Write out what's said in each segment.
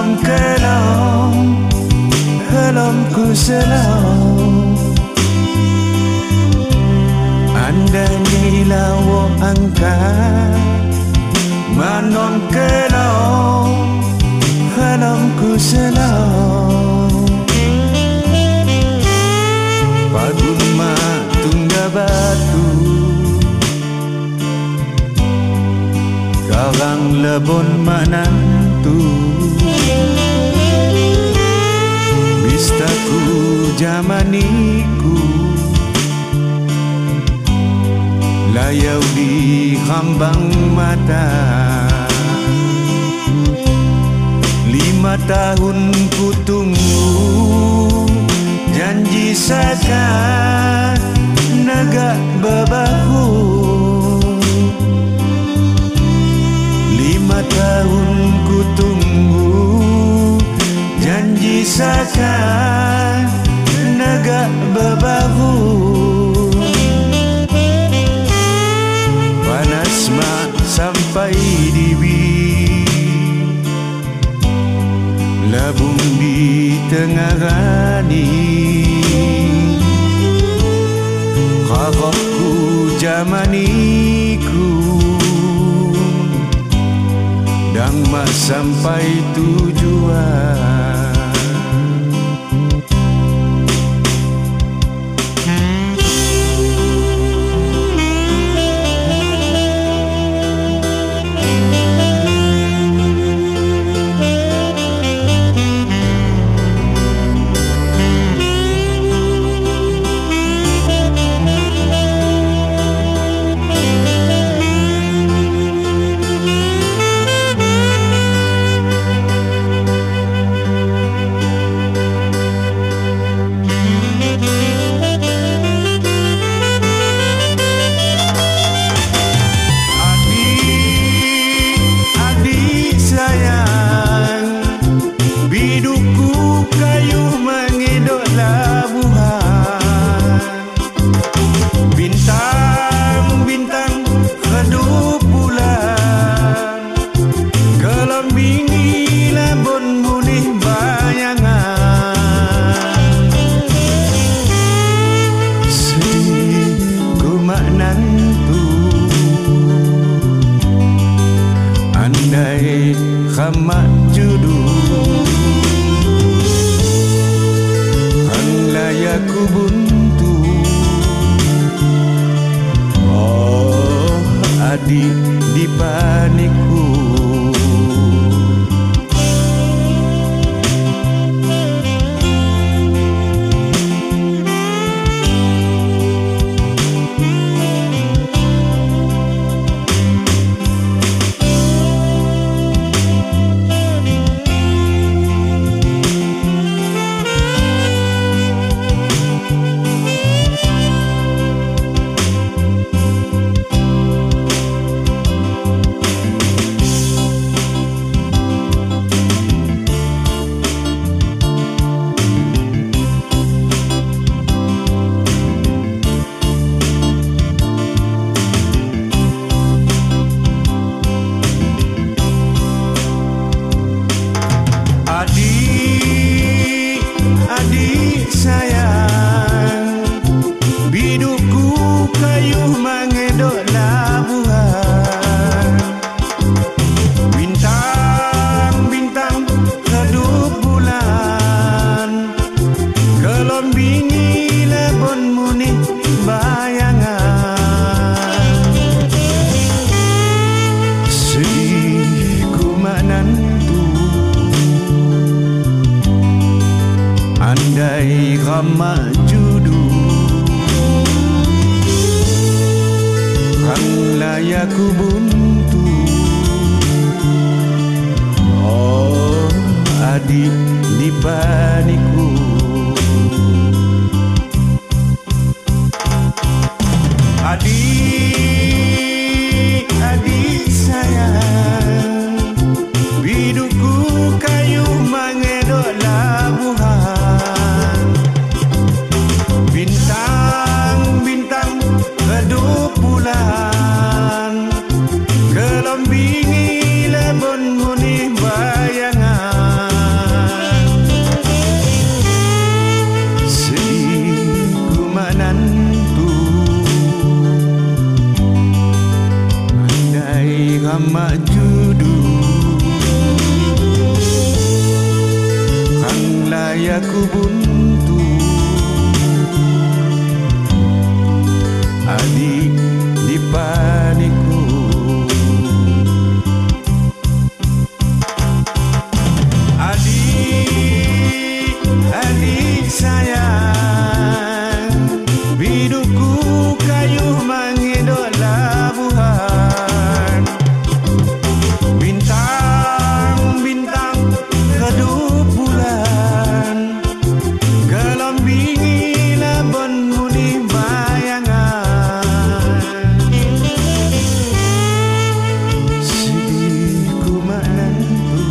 Manon kelong helomku selong Anda nilawo angkat Manon kelong helomku selong Pagun tungga batu Karang lebon manantu Bistaku jamaniku Layau di hambang mata 5 tahun ku tunggu Janji saja negak bebahu 5 tahun ku tunggu Janji saja negak bebahu Panas mak sampai dibi Labung di tengah rani Harapku jamaniku Dan mak sampai tujuan Andai khamak judu Hang layaku buntu Oh adik di panikku Adik sayang Bidukku kayuh mangedok labuhan Bintang-bintang redup bulan Gelombingi lebon munih bayangan Sedihku menantu Andai khamak judu Hang layaku buntu Oh adik di panikku Adik sayang Bidukku kayuh mangedok labuhan Bintang-bintang redup bulan Gelombingi lebon munih bayangan layaku buntu, adik di paniku. Adik sayang, bidukku kayu mengedok labuhan. Bintang-bintang redup bulan, gelambingi labonmu di bayangan. Sedihku menantu,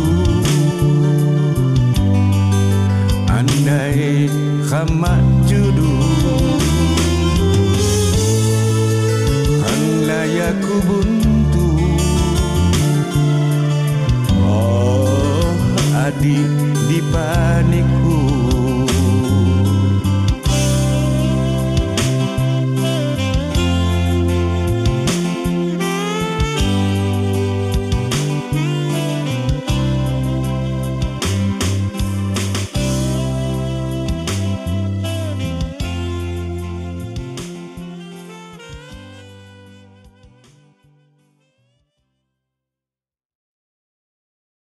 andai khamat judul, kan layaku buntu. Oh, adik di paniku.